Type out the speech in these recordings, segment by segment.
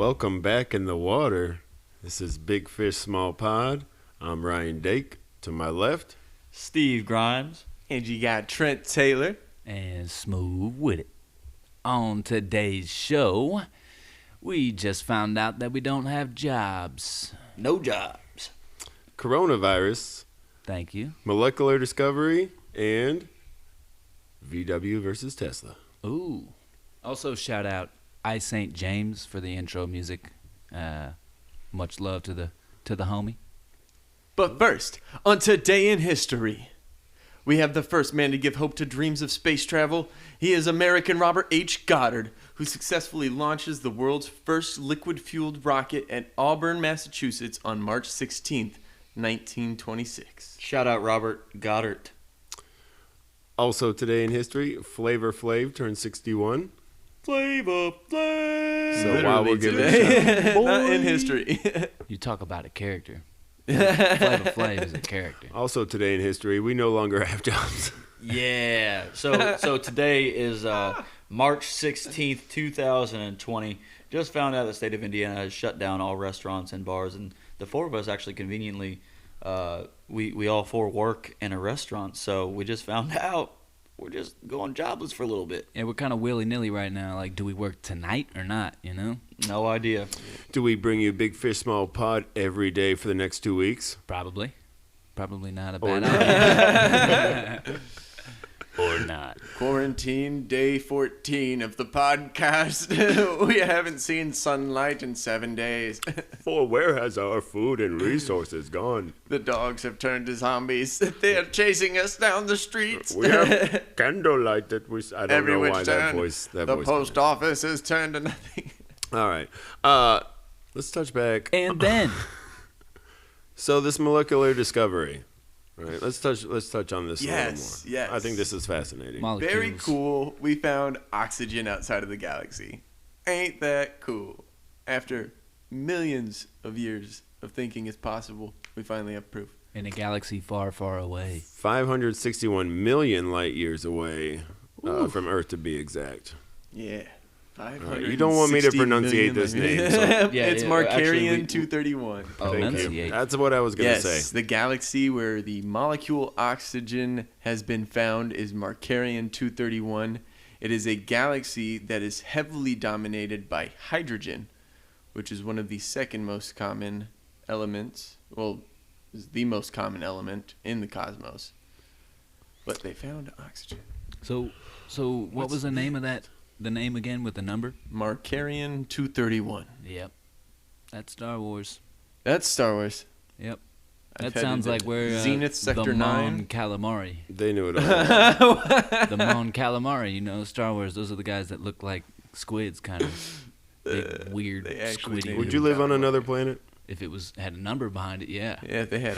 welcome back in the water. This is Big Fish, Small Pod. I'm Ryan Dake. To my left, Steve Grimes. And you got Trent Taylor. And Smooth with it. On today's show, we just found out that we don't have jobs. No jobs. coronavirus, Thank you. molecular discovery, and VW versus Tesla. Ooh. Also, shout out I St. James for the intro music. Much love to the homie. But first, on Today in History, we have the first man to give hope to dreams of space travel. He is American Robert H. Goddard, who successfully launches the world's first liquid-fueled rocket at Auburn, Massachusetts on March 16th, 1926. Shout out Robert Goddard. Also today in history, Flavor Flav turned 61. Flavor Flav. So while we're giving today, not in history. You talk about a character. Flavor Flav is a character. Also today in history, we no longer have jobs. Yeah. So today is March 16th, 2020. Just found out the state of Indiana has shut down all restaurants and bars, and the four of us actually conveniently, we all four work in a restaurant, so we just found out we're just going jobless for a little bit. Yeah, we're kind of willy-nilly right now. Like, do we work tonight or not, you know? No idea. Do we bring you Big Fish, Small Pod every day for the next 2 weeks? Probably. Probably not a Or bad idea. Or not. Quarantine day 14 of the podcast. We haven't seen sunlight in 7 days. For where has our food and resources gone? The dogs have turned to zombies. They are chasing us down the streets. We have candlelight that we... I don't Every know which why turn, that voice... the voice post office has turned to nothing. All right. Let's touch back. And then... So this molecular discovery... Right, let's touch on this a little more. Yes. I think this is fascinating. Molecules. Very cool. We found oxygen outside of the galaxy. Ain't that cool? After millions of years of thinking it's possible, we finally have proof. In a galaxy far, far away. 561 million light years away from Earth, to be exact. Yeah. Right, you don't want me to pronunciate this name. So. Yeah, It's yeah, Markarian 231. Oh, Thank you. enunciate. That's what I was going to Yes, say. the galaxy where the molecule oxygen has been found is Markarian 231. It is a galaxy that is heavily dominated by hydrogen, which is one of the second most common elements. Well, is the most common element in the cosmos. But they found oxygen. So what was the name of that? The name again with the number? Markarian 231. Yep. That's Star Wars. That's Star Wars. Yep. I've That had sounds the like we're Zenith Sector the 9. Mon Calamari. They knew it all. The Mon Calamari, you know, Star Wars. Those are the guys that look like squids, kind of big, weird, they actually squiddy. named Would you live on another planet? If it had a number behind it, yeah. Yeah, they had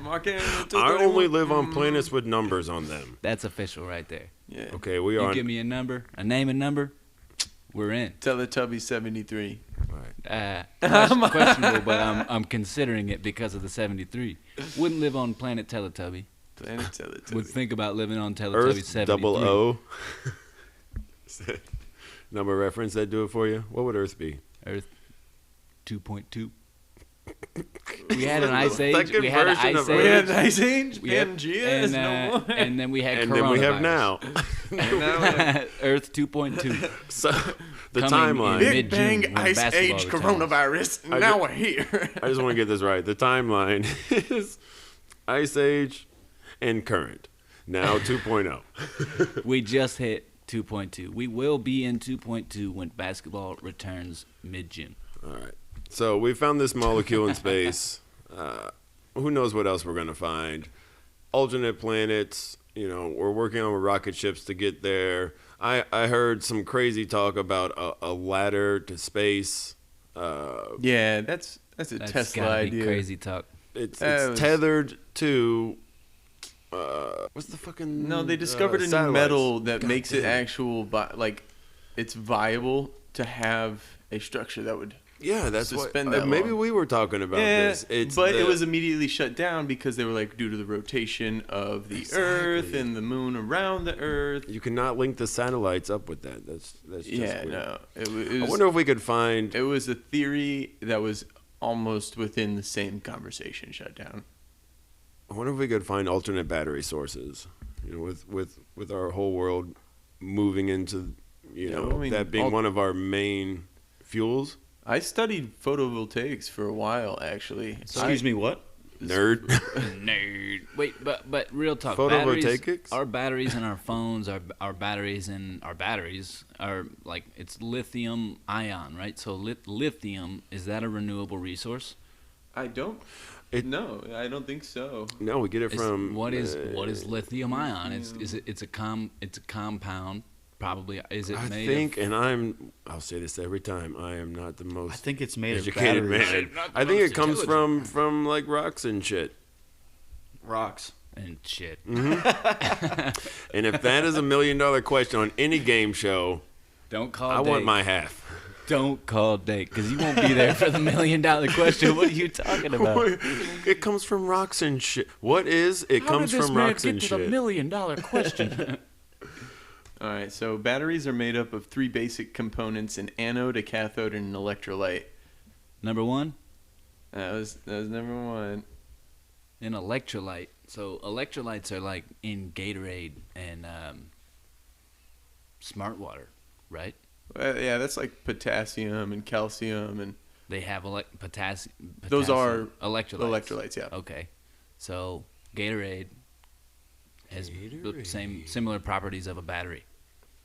Markarian 231. I only live on planets with numbers on them. That's official right there. Yeah. Okay, we You are... give me a number, a name and number, we're in. Teletubby 73. Questionable, but I'm considering it because of the 73. Wouldn't live on planet Teletubby. Planet Teletubby. Would think about living on Teletubby Earth 73. double O. Number reference that do it for you? What would Earth be? Earth 2.2. We had an ice age. Second We had an version ice of We had age. an ice age. Yep. Pangea is no more. And then we had And coronavirus. then we have now. Earth 2.2. So the Coming timeline. in Big mid-June Bang when Ice basketball Age returns. coronavirus. I Now ju- we're here. I just want to get this right. The timeline is Ice Age and current. Now 2.0. We just hit 2.2. We will be in 2.2 when basketball returns mid-June. All right. So we found this molecule in space. Who knows what else we're going to find? Alternate planets. You know, we're working on rocket ships to get there. I heard some crazy talk about a ladder to space. Yeah, that's a That's Tesla gotta idea. be crazy talk. It's That was- tethered to... what's the fucking... No, they discovered a new satellites? metal that God makes it damn. actual, it's viable to have a structure that would Yeah, that's what. suspend that Maybe long. we were talking about Yeah, this. but it was immediately shut down because they were like due to the rotation of the Earth Exactly. and the moon around the Earth. You cannot link the satellites up with that. That's just Yeah, weird. no. It I was, wonder if we could find. it was a theory that was almost within the same conversation shut down. I wonder if we could find alternate battery sources. You know, with our whole world moving into, that being one of our main fuels. I studied photovoltaics for a while, actually. Excuse me, what? Nerd. Nerd. Wait, but real talk. Photovoltaics? Our batteries in our phones, our batteries in our batteries are like it's lithium ion, right? So lithium, is that a renewable resource? I don't think so. No, we get it from. What is lithium ion? It's a compound. Probably is it I made think, of, and I'll say this every time. I am not the most I think it's made of educated batteries. man. I think it comes from like rocks and shit. Rocks. and shit. And if that is $1 million question on any game show, Don't call I Dave. want my half. Don't call Dave because you won't be there for the $1 million question. What are you talking about? It comes from rocks and shit. What is? It How comes did this from man rocks get and to the $1 shit. million question? All right, so batteries are made up of 3 basic components: an anode, a cathode, and an electrolyte. Number one, That was number 1. an electrolyte. So electrolytes are like in Gatorade and Smart Water, right? Yeah, that's like potassium and calcium, and They have potassium. Those are electrolytes. electrolytes. Yeah. Okay, so Gatorade has the Gatorade. similar properties of a battery,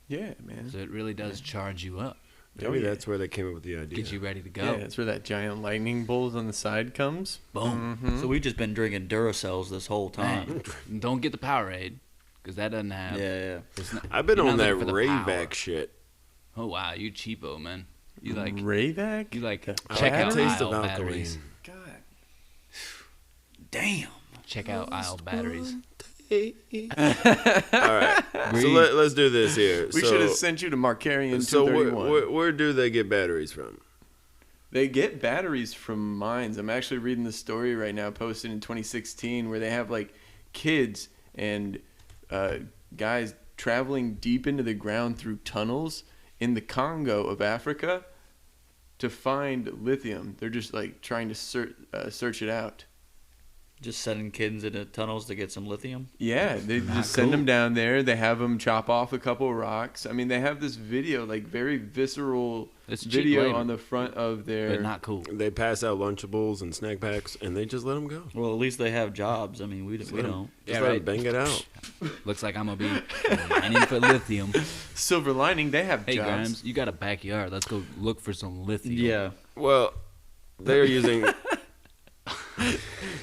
Yeah, man. so it really does charge you up, Maybe yeah. that's where they came up with the idea. get you ready to go. Yeah, that's where that giant lightning bolt on the side comes. Boom. Mhm. So we've just been drinking Duracells this whole time. Man, don't get the Powerade because that doesn't have. Yeah. it's not- I've been you're on not that looking for the power. Rayvac shit. Oh wow, you cheapo man. You like Rayvac? I check like out the taste aisle of batteries. God. Damn. Check out aisle batteries. All right, so let's do this here. We should have sent you to Markarian So 231. where do they get batteries from? They get batteries from mines. I'm actually reading the story right now, posted in 2016, where they have like kids and guys traveling deep into the ground through tunnels in the Congo of Africa to find lithium. They're just like trying to search it out. Just sending kids into tunnels to get some lithium. Yeah, they Not just send cool. them down there. They have them chop off a couple rocks. I mean, they have this video, like very visceral It's cheap video labor, on the front of their. but not cool. They pass out Lunchables and snack packs, and they just let them go. Well, at least they have jobs. I mean, we don't. Just Yeah, let right. them bang it out. Looks like I'm gonna be mining for lithium. Silver lining, they have Hey jobs. Grimes, you got a backyard. Let's go look for some lithium. Yeah. Well, they're using.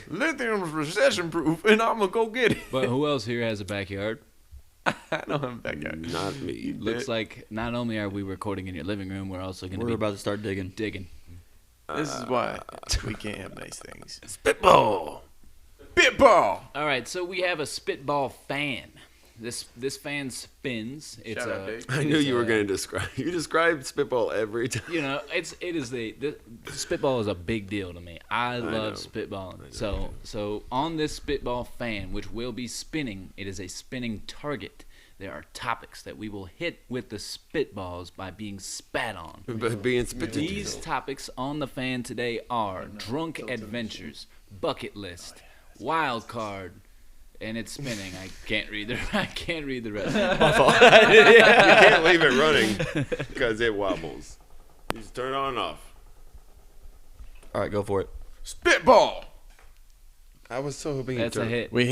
Lithium's recession proof, and I'm gonna go get it. But who else here has a backyard? I don't have a backyard. Not me. Looks like not only are we recording in your living room, we're also gonna We're be about to start digging. digging. This is why we can't have nice things. Spitball. Spitball. All right, so we have a spitball fan. This fan spins. It's Shout out, a. Dave. I it knew is you were a- going to describe. You describe spitball every time. You know, it is the spitball is a big deal to me. I know. love spitballing. So on this spitball fan, which will be spinning, it is a spinning target. There are topics that we will hit with the spitballs by being spat on. But being spit. These topics on the fan today are drunk adventures, bucket list, wild card, and it's spinning. I can't read the rest. My fault. You can't leave it running because it wobbles. You just turn it on and off. All right, go for it. Spitball. I was so hoping That's you a turned. hit. We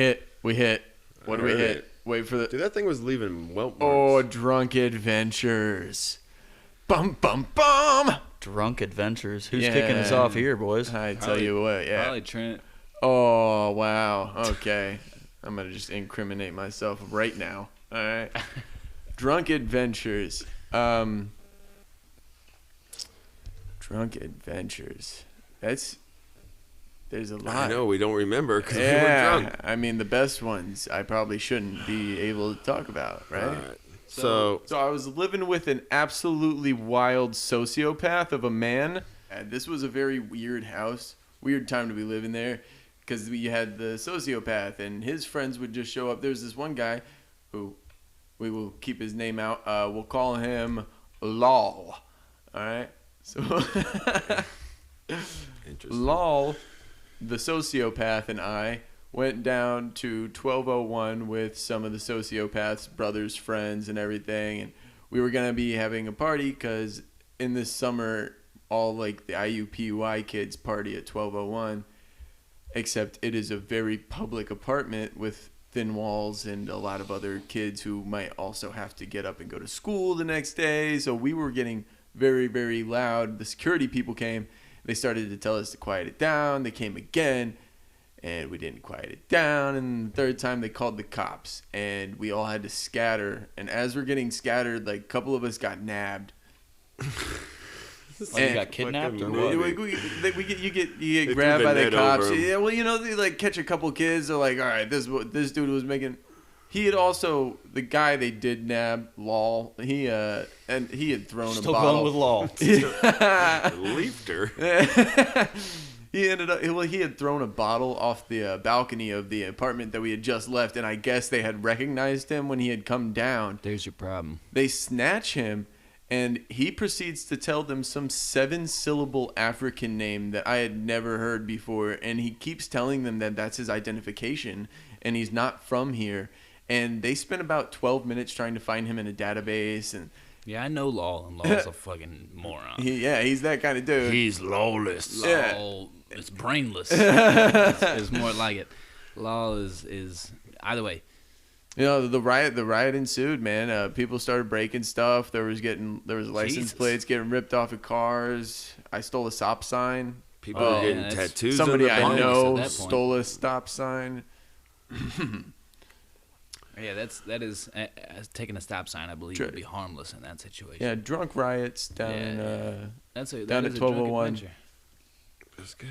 hit. What do we Heard hit? it. Wait for the. Dude, that thing was leaving whelp Oh, marks. Drunken Adventures. Bum bum bum. Drunk Adventures. Who's Yeah. kicking us off here, boys? I tell Probably- you what, yeah. Probably Trent. Oh wow. Okay. I'm gonna just incriminate myself right now. All right. Drunk Adventures. Drunk Adventures. There's a lot. I know we don't remember because we were Yeah. drunk. I mean, the best ones I probably shouldn't be able to talk about, right? All right. So So I was living with an absolutely wild sociopath of a man And this was a very weird house, weird time to be living there, because we had the sociopath and his friends would just show up. There's this one guy who we will keep his name out. We'll call him Lol. All right. So Lol, the sociopath, and I went down to 1201 with some of the sociopath's brothers, friends, and everything, and we were gonna be having a party because in this summer, all like the IUPUI kids party at 1201, except it is a very public apartment with thin walls and a lot of other kids who might also have to get up and go to school the next day. So we were getting very, very loud. The security people came. They started to tell us to quiet it down. They came again, and we didn't quiet it down. And the third time, they called the cops, and we all had to scatter. And as we're getting scattered, like a couple of us got nabbed. Like you got kidnapped or what? You get grabbed by the cops. Yeah, well, they like catch a couple kids. They're like, all right, this dude was making. He had also the guy they did nab, Lol. He had thrown Still a bottle. going with Lol. Leafed her. He had thrown a bottle off the balcony of the apartment that we had just left, and I guess they had recognized him when he had come down. There's your problem. They snatch him. And he proceeds to tell them some 7-syllable African name that I had never heard before. And he keeps telling them that that's his identification and he's not from here. And they spent about 12 minutes trying to find him in a database. And Yeah, I know Law, and Law's a fucking moron. he's that kind of dude. He's lawless. Law is brainless. It's more like it. Law is either way. The riot ensued, man. People started breaking stuff. There was license Jesus. plates getting ripped off of cars. I stole a stop sign. People were getting that's- tattoos. Somebody on I the know at that point. stole a stop sign. Yeah, that is taking a stop sign. I believe would be harmless in that situation. Yeah, drunk riots down in That's a down that at is a drunk 1201. adventure. That's good.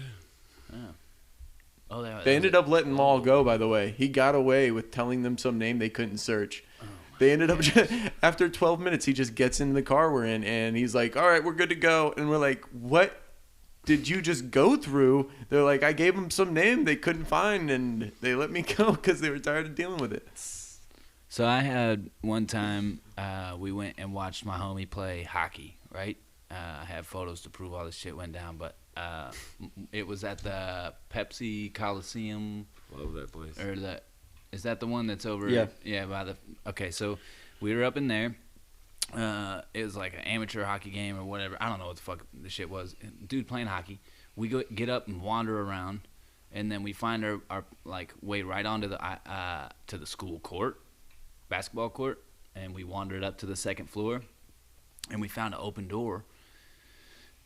Oh, They ended up letting Law go, by the way. He got away with telling them some name they couldn't search. They ended up, after 12 minutes, he just gets in the car we're in, and he's like, all right, we're good to go. And we're like, what did you just go through? They're like, I gave them some name they couldn't find, and they let me go because they were tired of dealing with it. So I had one time we went and watched my homie play hockey, right? I have photos to prove all this shit went down, but it was at the Pepsi Coliseum. Love that place. Is that the one that's over? Yeah. Okay, so we were up in there. It was like an amateur hockey game or whatever. I don't know what the fuck the shit was. Dude playing hockey. We get up and wander around, and then we find our like way right onto to the school court, basketball court, and we wandered up to the second floor, and we found an open door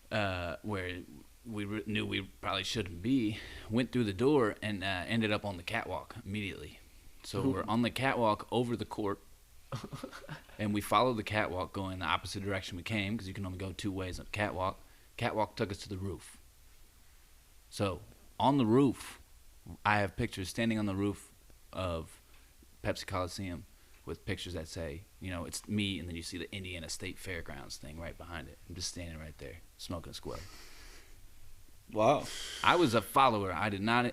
where we knew we probably shouldn't be. Went through the door and ended up on the catwalk immediately. So we're on the catwalk over the court, and we followed the catwalk going the opposite direction we came because you can only go two ways on the catwalk. Catwalk took us to the roof. So on the roof, I have pictures standing on the roof of Pepsi Coliseum with pictures that say, it's me, and then you see the Indiana State Fairgrounds thing right behind it. I'm just standing right there, smoking a square. Wow. I was a follower. I did not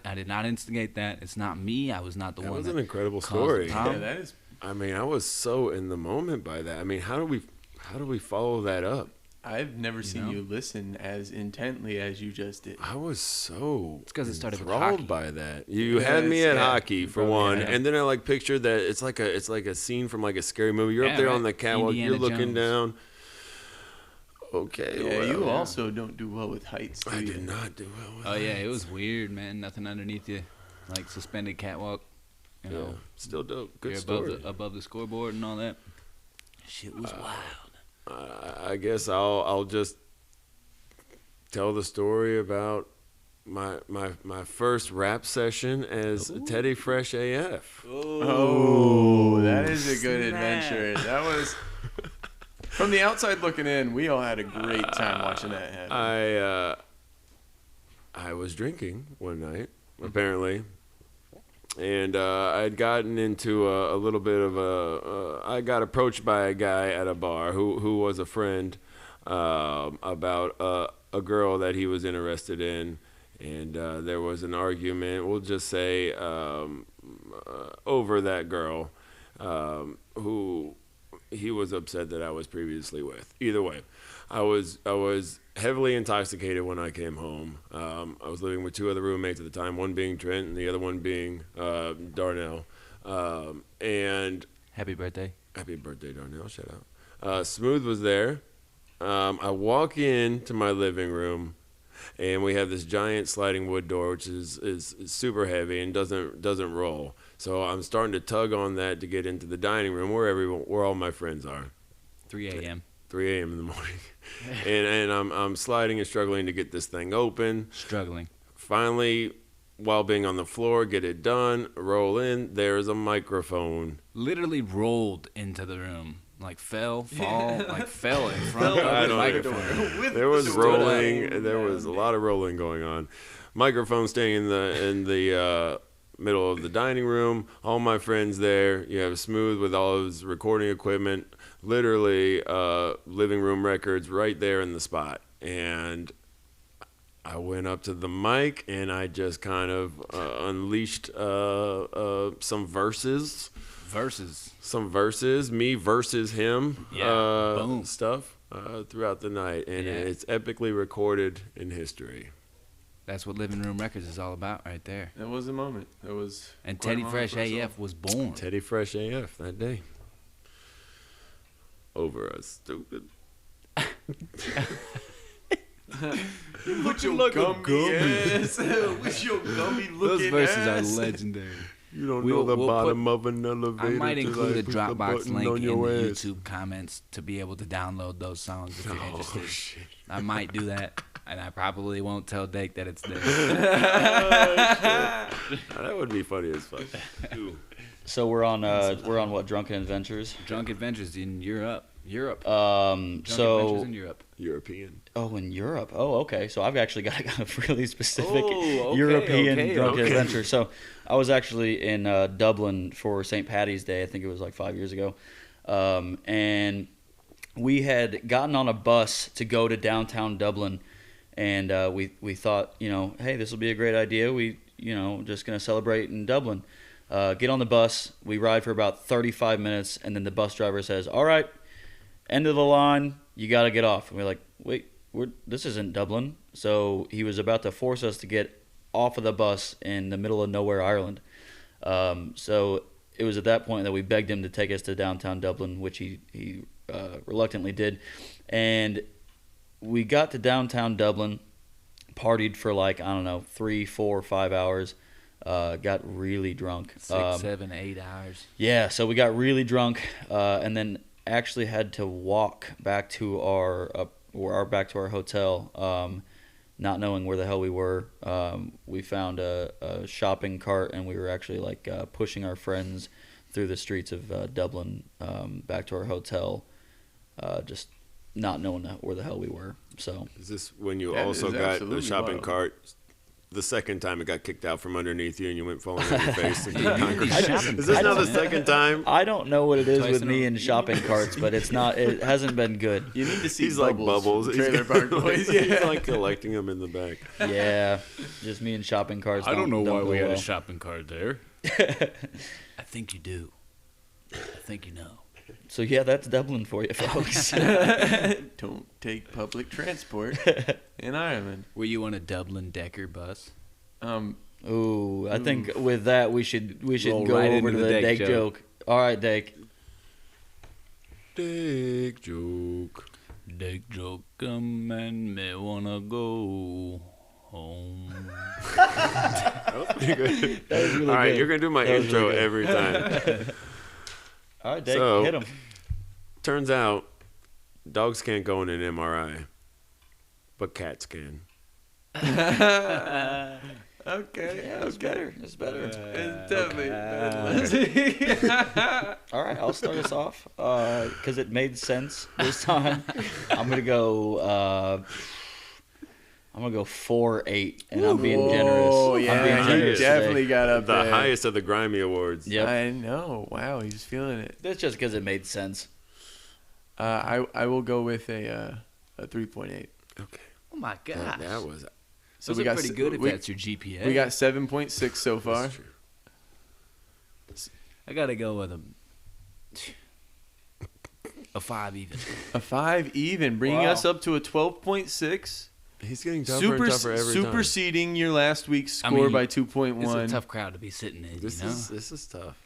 instigate that. It's not me. I was not the That one. was an incredible caused the story. problem. that is. I mean, I was so in the moment by that. I mean, how do we follow that up? I've never seen know? you listen as intently as you just did. I was so It's 'cause it started with enthralled hockey. by that. You Yeah, had me it's- at yeah, hockey for probably one, had. and then I pictured that it's like a scene from like a scary movie. You're Yeah, up there right. on the catwalk, Indiana you're looking Jones. down. Okay, Yeah, well, you also don't do well with heights. I do did you? not do well with Oh yeah, that. it was weird, man. Nothing underneath you, like suspended catwalk. You Yeah, know, still dope. Good you're story. above the scoreboard and all that. Shit was wild. I guess I'll just tell the story about my first rap session as Teddy Fresh AF. Oh, that is a good adventure. That was. From the outside looking in, we all had a great time watching that happen. I was drinking one night, apparently, and I'd gotten into a little bit of I got approached by a guy at a bar who was a friend. about a girl that he was interested in, and there was an argument. We'll just say over that girl, who he was upset that I was previously with. Either way, I was heavily intoxicated when I came home. I was living with two other roommates at the time, one being Trent and the other one being Darnell. And Happy birthday. happy birthday, Darnell! Shout out. Smooth was there. I walk into my living room, and we have this giant sliding wood door, which is super heavy and doesn't roll. So I'm starting to tug on that to get into the dining room where all my friends are. 3 a.m. 3 a.m. in the morning, and I'm sliding and struggling to get this thing open. Struggling. Finally, while being on the floor, get it done. Roll in. There's a microphone. Literally rolled into the room. Like fell in front I of the don't microphone. There was rolling. There was a lot of rolling going on. Microphone staying in the middle of the dining room. All my friends there. You have Smooth with all his recording equipment. Literally, living room records right there in the spot. And I went up to the mic and I just kind of unleashed some verses. Some verses, me versus him, Boom. stuff throughout the night, and it's epically recorded in history. That's what Living Room Records is all about right there. That was a moment. That was. And quite a Teddy moment Fresh for us all. AF was born. Teddy Fresh AF that day. Over a stupid. With your gummy ass. With your gummy looking Those verses ass. are legendary. You don't We'll- know the we'll bottom of an elevator. I might till include a push the Dropbox button link on in your the ass. YouTube comments to be able to download those songs if you're Oh interested. shit! I might do that, and I probably won't tell Dake that it's there. That would be funny as fuck. So we're on what, Drunken Adventures? Drunk Adventures in Europe. Drunk Adventures So in Europe. European. in Europe. Oh, okay. So I've actually got a really specific Oh, okay, European okay, Drunken okay. Adventure. So I was actually in Dublin for St. Patty's Day. I think it was like 5 years ago, and we had gotten on a bus to go to downtown Dublin, and we thought, hey, this will be a great idea. We just gonna celebrate in Dublin. Get on the bus. We ride for about 35 minutes, and then the bus driver says, "All right, end of the line. You got to get off." And we're like, "Wait, this isn't Dublin." So he was about to force us to get off of the bus in the middle of nowhere, Ireland. So it was at that point that we begged him to take us to downtown Dublin, which he reluctantly did. And we got to downtown Dublin, partied for 3, 4, 5 hours. Got really drunk. 6, 7, 8 hours. Yeah, so we got really drunk, and then actually had to walk back to our hotel, not knowing where the hell we were. We found a shopping cart, and we were actually pushing our friends through the streets of Dublin back to our hotel, just not knowing where the hell we were. So Is this when you That also is got the absolutely shopping wild. cart? The second time it got kicked out from underneath you and you went falling on your face into the You need these concrete. shopping Is this now the carts, man. second time? I don't know what it is Twice with in a me row. and shopping carts, but it hasn't been good. You need to see He's like Bubbles. from Trailer Park Boys. He's Yeah. like collecting them in the back. Yeah, just me and shopping carts. I don't know why go we had well. a shopping cart there. I think you do. I think you know. So yeah, that's Dublin for you, folks. Don't take public transport in Ireland. Were you on a Dublin Decker bus? Ooh, I think with that we should Roll go right over into to the the Dake Dake joke. All right, Dake. Dick joke. Dake joke, come and me wanna go home. That was pretty good. That was really All right, good. you're going to do my That was intro really good. every time. All right, Dake, So- hit him. Turns out dogs can't go in an MRI, but cats can. Okay. Yeah, it's better. It's better. It's definitely. All right, I'll start us off because it made sense this time. I'm gonna go 4-8, and I'm being generous. Oh I'm yeah, being he generous definitely today. got up The there. highest of the Grimey Awards. Yep. I know. Wow, he's feeling it. That's just because it made sense. I will go with a a 3.8. Okay. Oh my gosh. That was. So Those we are got pretty good if that's your GPA. We got 7.6 so far. That's true. I gotta go with a 5 even. A 5 even, bringing Wow. us up to a 12.6. He's getting tougher and tougher every time. Superseding your last week's score I mean, by It's 2.1. a tough crowd to be sitting in. This you know? is tough.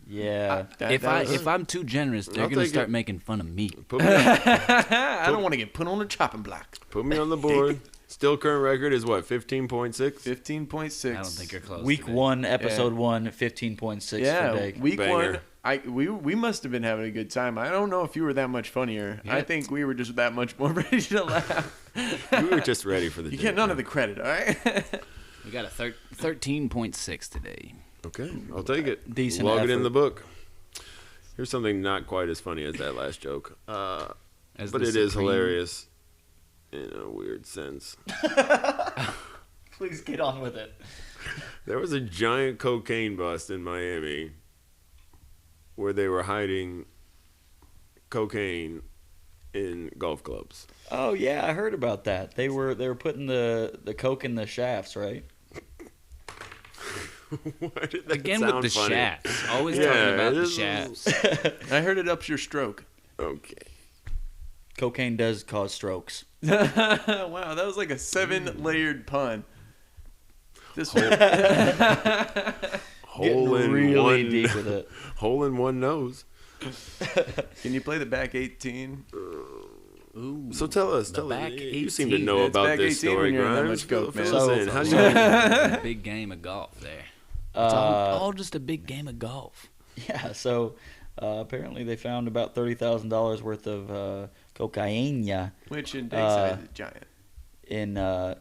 Yeah. If I'm too generous, they're I'll gonna take start it. making fun of me. Put me, I don't want to get put on the chopping block. put me on the board. Still current record is what, 15.6? 15.6. I don't think you're close. Week today. 1, episode 1, 15.6 Yeah, for Dake. week Banger. 1. We must have been having a good time. I don't know if you were that much funnier. I Yeah. think we were just that much more ready to laugh. We were just ready for the You day, get none of man. the credit, all right? We got a 13.6 today. Okay, I'll take it. Decent Log it in effort. the book. Here's something not quite as funny as that last joke. As But the it is supreme- hilarious in a weird sense. Please get on with it. There was a giant cocaine bust in Miami where they were hiding cocaine in golf clubs. Oh yeah, I heard about that. They were putting the coke in the shafts, right? Why did that Again with sound the funny? shafts. Always Yeah, talking about the this is- shafts. I heard it ups your stroke. Okay. Cocaine does cause strokes. Wow, that was like a 7-layered pun. This one. Hole in really one, deep with it. hole in one nose. Can you play the back 18? Ooh. So tell us, The back you seem to 18. know It's about back this 18 when story, you're in that Grimes. much coke, Fill man. us So- in. How do so- you? A big game of golf there. It's all just a big game of golf. Yeah, so apparently they found about $30,000 worth of cocaine Which in Dakeside is giant.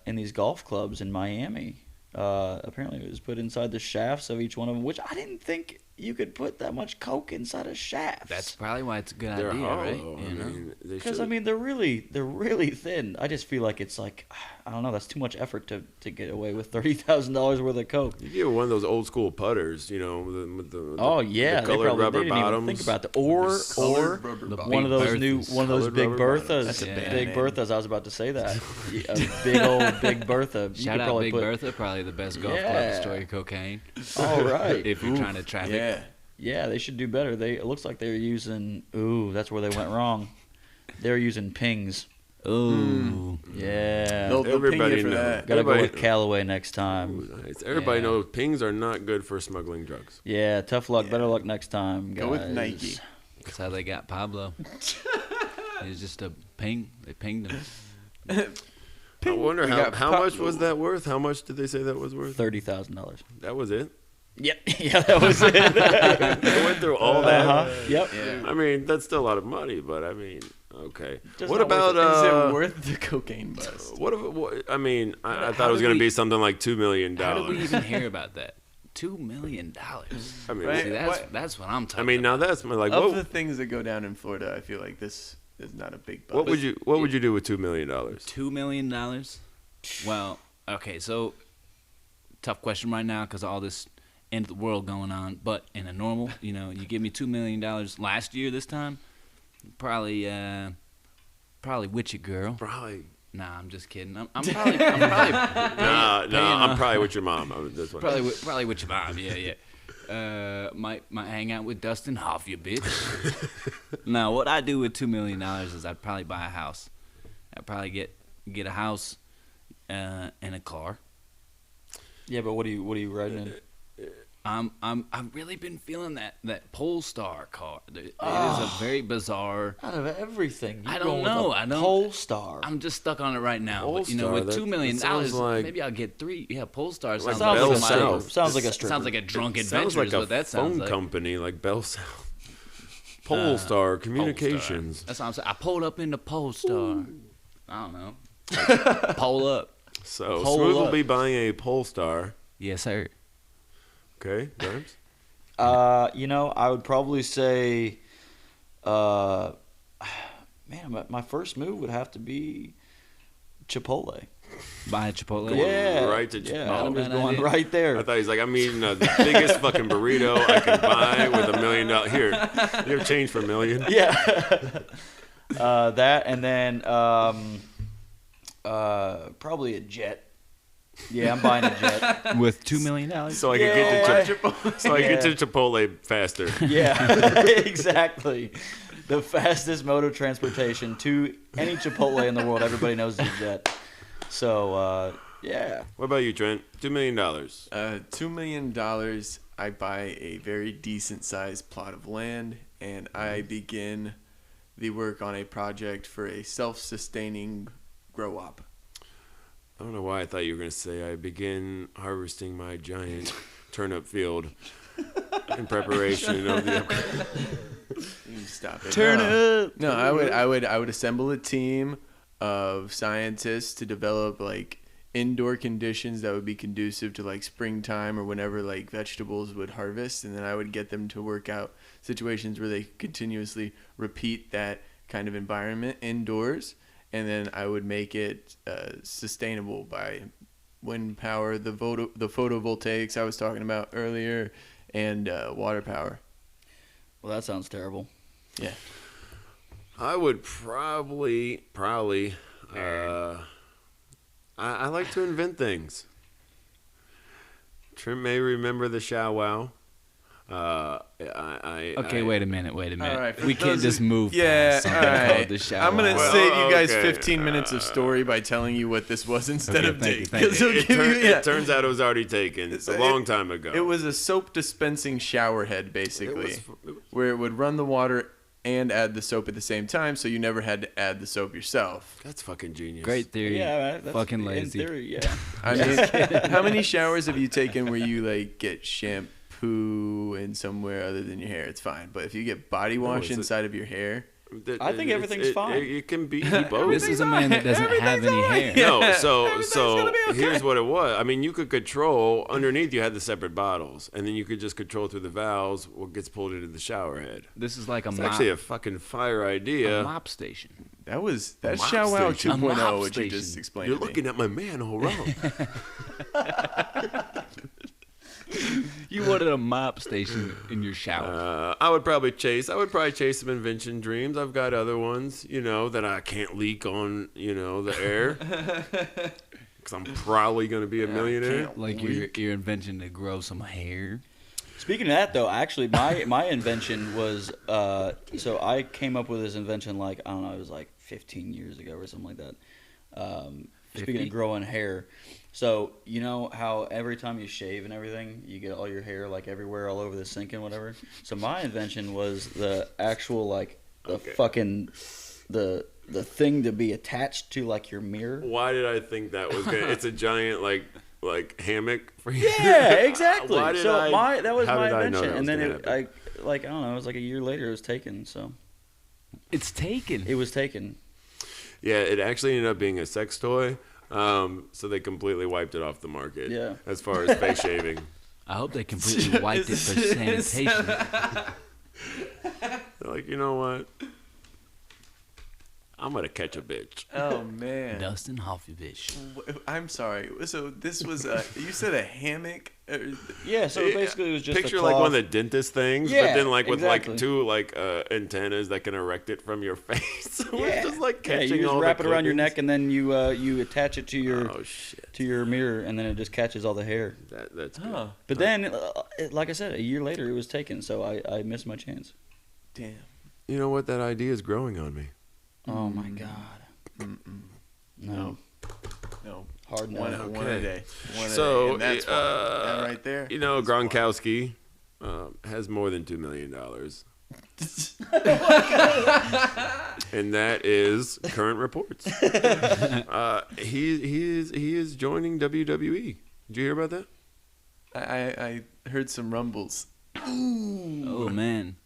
in these golf clubs in Miami. Apparently it was put inside the shafts of each one of them, which I didn't think you could put that much coke inside a shaft. That's probably why it's a good They're idea, hollow. right? I You know? mean, they because should. I mean they're really thin. I just feel like it's like I don't know. That's too much effort to get away with $30,000 worth of coke. You get one of those old school putters, you know, with the Oh yeah, the colored they rubber didn't bottoms. even think about that. Or Colored rubber the bottom. one of those Berthas. one of those Colored big rubber bottoms. Berthas. That's a bad Big name. Berthas. I was about to say that. A big old Big Bertha. You Shout could out probably Big put, Bertha, probably the best golf club Yeah. to store your cocaine. All right. If you're trying to traffic. Yeah. Yeah, they should do better. It looks like they're using. Ooh, that's where they went wrong. They're using pings. Ooh. Yeah. They'll ping Everybody you for knows. that. Gotta go everybody- with Callaway next time. Ooh, nice. Everybody Yeah. knows pings are not good for smuggling drugs. Yeah, tough luck. Yeah. Better luck next time, guys. Go with Nike. That's how they got Pablo. He was just a ping. They pinged him. I wonder We how got much Pablo. was that worth? How much did they say that was worth? $30,000. That was it. Yep. Yeah, that was it. They went through all that. Uh-huh. Yep. Yeah. I mean, that's still a lot of money, but I mean, okay. Just What not worth about Is it worth the cocaine bust? what? I mean, I How thought it was did going to we- be something like $2 million. How did we even hear about that? $2 million. I mean, Right. See, that's what I'm talking I mean, now about. that's like Of what? the things that go down in Florida, I feel like this is not a big bust. What would you do with $2 million? $2 million? Well, okay, so tough question right now because all this end of the world going on. But in a normal, you give me $2 million last year this time, probably with you, girl. Probably. Nah, I'm just kidding. I'm probably No, paying, I'm probably with your mom. This one. probably with your mom. Yeah. Might hang out with Dustin Hoff, you bitch. Now, what I do with $2 million is I'd probably buy a house. I'd probably get a house and a car. Yeah, but what are you riding in? I've really been feeling that Polestar car. It is a very bizarre. Out of everything, I don't know. I don't. Polestar. I'm just stuck on it right now. But, Polestar, with that- $2 million, that sounds like- maybe I'll get 3. Yeah, Polestar Like sounds Bell sounds like a South. stripper. Sounds like a stripper. Sounds like a Drunken Sounds Adventures. like a what that sounds phone like. company like Bell South. Polestar Communications. Polestar. That's what I'm saying. I pulled up into Polestar. I don't know. Pull up. So Pole Smooth will up. be buying a Polestar. Yes, sir. Okay, Grimes? I would probably say, man, my first move would have to be Chipotle. Buy a Chipotle. Yeah, right to yeah. Chipotle. I'm just Bad going idea. right there. I thought he's like, I'm eating the biggest fucking burrito I can buy with $1 million. Here, you have change for $1 million? Yeah. That and then probably a jet. Yeah, I'm buying a jet. With $2 million. So I could get to Chipotle faster. Yeah, exactly. The fastest mode of transportation to any Chipotle in the world. Everybody knows is a jet. So, yeah. What about you, Trent? $2 million. $2 million. I buy a very decent sized plot of land, and I begin the work on a project for a self-sustaining grow op. I don't know why I thought you were going to say I begin harvesting my giant turnip field in preparation of the upcoming. You stop it. Turnip. No, I would assemble a team of scientists to develop like indoor conditions that would be conducive to like springtime or whenever like vegetables would harvest, and then I would get them to work out situations where they continuously repeat that kind of environment indoors. And then I would make it sustainable by wind power, the photovoltaics I was talking about earlier, and water power. Well, that sounds terrible. Yeah. I would probably. I like to invent things. Trent may remember the Show Wow. Okay, wait a minute. All right, We can't just move Yeah, past something all right. called the shower. I'm going to save you guys okay. 15 minutes of story by telling you what this was instead Okay, of thank you, Dick. thank you. 'Cause it'll give you- It turns out it was already taken a long time ago. It was a soap dispensing shower head, basically, It was- where it would run the water and add the soap at the same time, so you never had to add the soap yourself. That's fucking genius. Great theory. Yeah, that's Fucking in lazy. theory, yeah. I mean, how many showers have you taken where you like get shampoo in somewhere other than your hair? It's fine, but if you get body wash it's a- inside of your hair, I think everything's fine. It can be both. This is a man that doesn't have any hair. No, so gonna be okay. here's what it was. I mean, you could control underneath. You had the separate bottles, and then you could just control through the valves what gets pulled into the shower head. This is like a It's mop, actually a fucking fire idea. a mop station. that's mop Show Wow station. 2.0, A mop what you just station. explained. You're to me. looking at my man all wrong. You wanted a mop station in your shower. I would probably chase some invention dreams. I've got other ones, that I can't leak on, the air. Because I'm probably going to be a millionaire. Like your invention to grow some hair. Speaking of that, though, actually, my invention was so I came up with this invention like I don't know, it was like 15 years ago or something like that. Speaking 50? of growing hair, so you know how every time you shave and everything, you get all your hair like everywhere, all over the sink and whatever. So my invention was the actual like the fucking the thing to be attached to like your mirror. Why did I think that was good? It's a giant like hammock for you. Yeah, exactly. Why did So I- that was how my did I know invention, that and was then gonna I don't know, it was like a year later it was taken. So It's taken. it was taken. Yeah, it actually ended up being a sex toy. So they completely wiped it off the market. Yeah. As far as face shaving. I hope they completely wiped it for sanitation. They're like, you know what? I'm gonna catch a bitch. Oh man. Dustin Hoffman. I'm sorry. So this was you said a hammock. Yeah, so basically it was just Picture a like one of cloth. the dentist things, Yeah, but then like with exactly. like two like antennas that can erect it from your face. So it's just like Yeah, catching you just all wrap the it around your clippings. neck, and then you attach it to your Oh shit. mirror, and then it just catches all the hair. That's good. Huh. But then, like I said, a year later it was taken, so I missed my chance. Damn. You know what? That idea is growing on me. Oh my god. No. No. Hard no. One Okay. a day. One a So, day. And that's why. That right there. You know, is why. Gronkowski has more than $2 million. And that is current reports. He is joining WWE. Did you hear about that? I heard some rumbles. Oh man.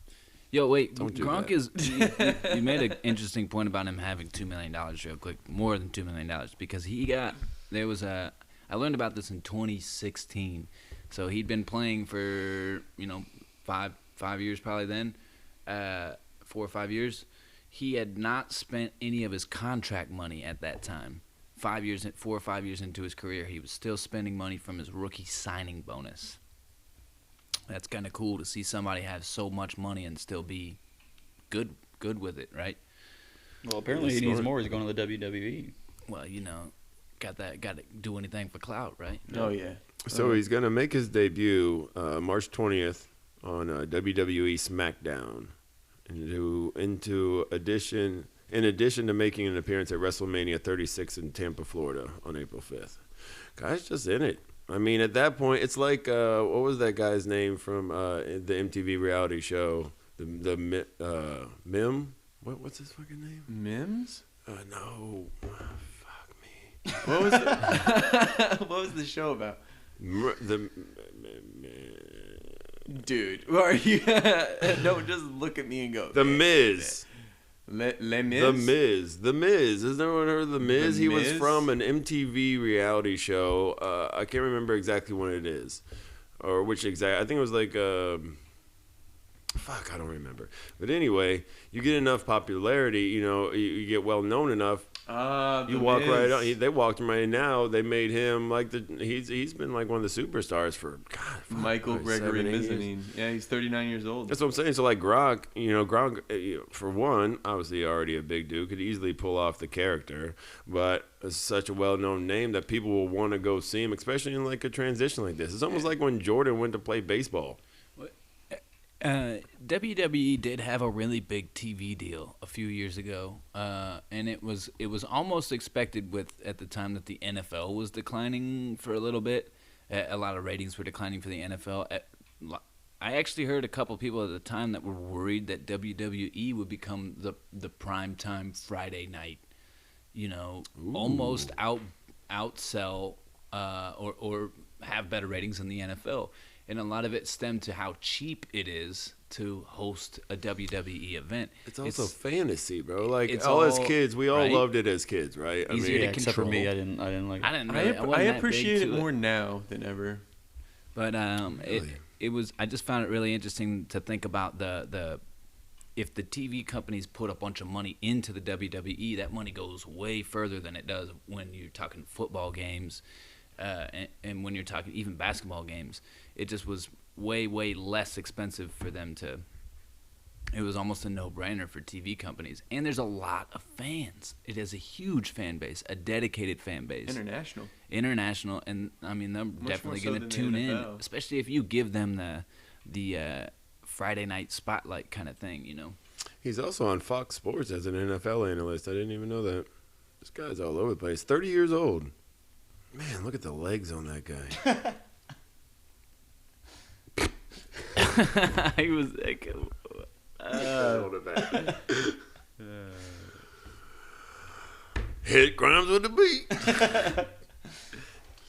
Yo, wait. Don't do Gronk that. is. You made an interesting point about him having $2 million real quick, more than $2 million, because I learned about this in 2016. So he'd been playing for 5 years probably then, 4 or 5 years. He had not spent any of his contract money at that time. 4 or 5 years into his career, he was still spending money from his rookie signing bonus. That's kind of cool to see somebody have so much money and still be good with it, right? Well, apparently he needs more. He's going to the WWE. Well, got to do anything for clout, right? Oh yeah. So he's gonna make his debut March 20th on WWE SmackDown. In addition to making an appearance at WrestleMania 36 in Tampa, Florida on April 5th. Guy's just in it. I mean, at that point, it's like, what was that guy's name from the MTV reality show? The Mim? What's his fucking name? Mims? No. Fuck me. What was the show about? Dude, who are you? Don't just look at me and go. The Miz. Les Miz? The Miz. Has anyone heard of The Miz? He was Miz? from an MTV reality show. I can't remember exactly what it is. Or which exact. I think it was like... fuck, I don't remember. But anyway, you get enough popularity, you get well known enough. You walk Miz. right on. They walked him right now. They made him like he's been like one of the superstars for Michael Gregory 7-8 years. Mezzanine. Yeah, he's 39 years old. That's what I'm saying. So like Gronk, for one, obviously already a big dude, could easily pull off the character, but it's such a well-known name that people will want to go see him, especially in like a transition like this. It's almost like when Jordan went to play baseball. WWE did have a really big TV deal a few years ago, and it was almost expected at the time that the NFL was declining for a little bit. A lot of ratings were declining for the NFL. I actually heard a couple people at the time that were worried that WWE would become the primetime Friday night, almost outsell or have better ratings than the NFL. And a lot of it stemmed to how cheap it is to host a WWE event. It's also fantasy, bro. Like it's as all- kids, we all right? loved it as kids, right? I Easier mean, to Except for me, control. I didn't like it. I didn't really. I wasn't that appreciate big it to more now than ever. But Really? it was. I just found it really interesting to think about the if the TV companies put a bunch of money into the WWE, that money goes way further than it does when you're talking football games, and when you're talking even basketball games. It just was way less expensive for them to. It was almost a no-brainer for TV companies, and there's a lot of fans. It is a huge fan base, a dedicated fan base. International, and I mean they're definitely more so going to than the tune in, NFL. especially if you give them the Friday night spotlight kind of thing, he's also on Fox Sports as an NFL analyst. I didn't even know that. This guy's all over the place. 30 years old. Man, look at the legs on that guy. He was like, Hit Grimes with the beat.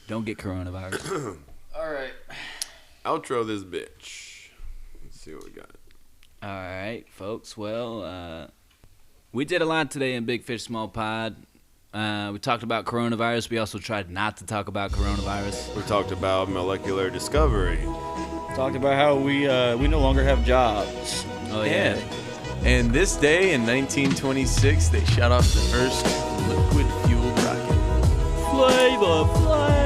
don't get coronavirus. All right. Outro this bitch. Let's see what we got. All right, folks. Well, we did a lot today in Big Fish Small Pod. We talked about coronavirus. We also tried not to talk about coronavirus. We talked about molecular discovery. Talked about how we no longer have jobs. Oh yeah. And this day in 1926, they shot off the first liquid-fueled rocket. Flavor Flav.